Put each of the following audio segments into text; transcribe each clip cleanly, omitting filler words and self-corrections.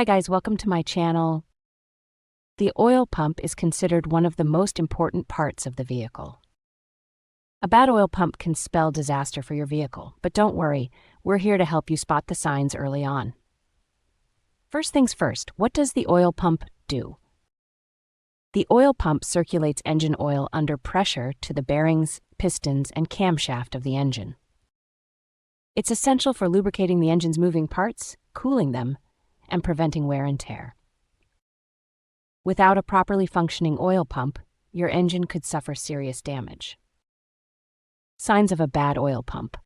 Hi guys, welcome to my channel. The oil pump is considered one of the most important parts of the vehicle. A bad oil pump can spell disaster for your vehicle, but don't worry, we're here to help you spot the signs early on. First things first, what does the oil pump do? The oil pump circulates engine oil under pressure to the bearings, pistons, and camshaft of the engine. It's essential for lubricating the engine's moving parts, cooling them, and preventing wear and tear. Without a properly functioning oil pump, your engine could suffer serious damage. Signs of a bad oil pump.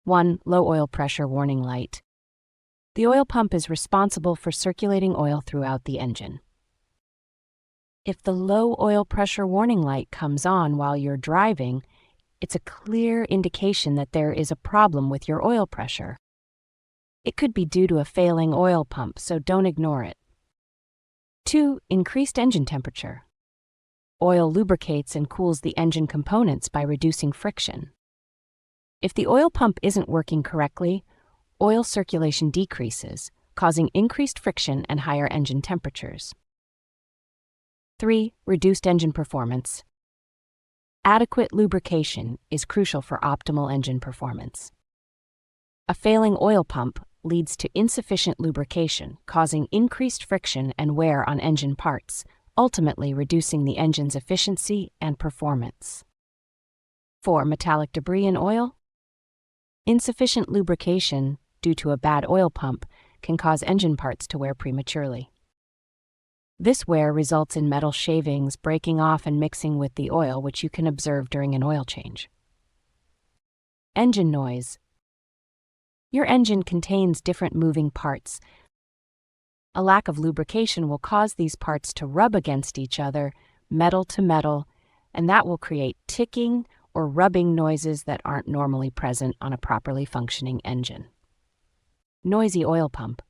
1. Low oil pressure warning light. The oil pump is responsible for circulating oil throughout the engine. If the low oil pressure warning light comes on while you're driving, it's a clear indication that there is a problem with your oil pressure. It could be due to a failing oil pump, so don't ignore it. 2. Increased engine temperature. Oil lubricates and cools the engine components by reducing friction. If the oil pump isn't working correctly, oil circulation decreases, causing increased friction and higher engine temperatures. 3. Reduced engine performance. Adequate lubrication is crucial for optimal engine performance. A failing oil pump leads to insufficient lubrication, causing increased friction and wear on engine parts, ultimately reducing the engine's efficiency and performance. 4. Metallic debris in oil. Insufficient lubrication due to a bad oil pump can cause engine parts to wear prematurely. This wear results in metal shavings breaking off and mixing with the oil, which you can observe during an oil change. Engine noise. Your engine contains different moving parts. A lack of lubrication will cause these parts to rub against each other, metal to metal, and that will create ticking or rubbing noises that aren't normally present on a properly functioning engine. Noisy oil pump.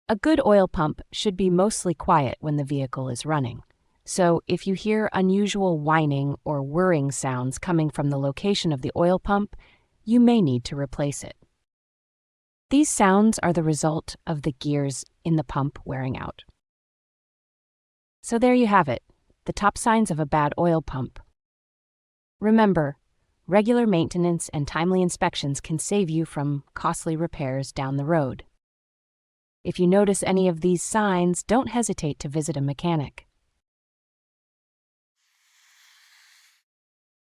A good oil pump should be mostly quiet when the vehicle is running. So if you hear unusual whining or whirring sounds coming from the location of the oil pump, you may need to replace it. These sounds are the result of the gears in the pump wearing out. So there you have it, the top signs of a bad oil pump. Remember, regular maintenance and timely inspections can save you from costly repairs down the road. If you notice any of these signs, don't hesitate to visit a mechanic.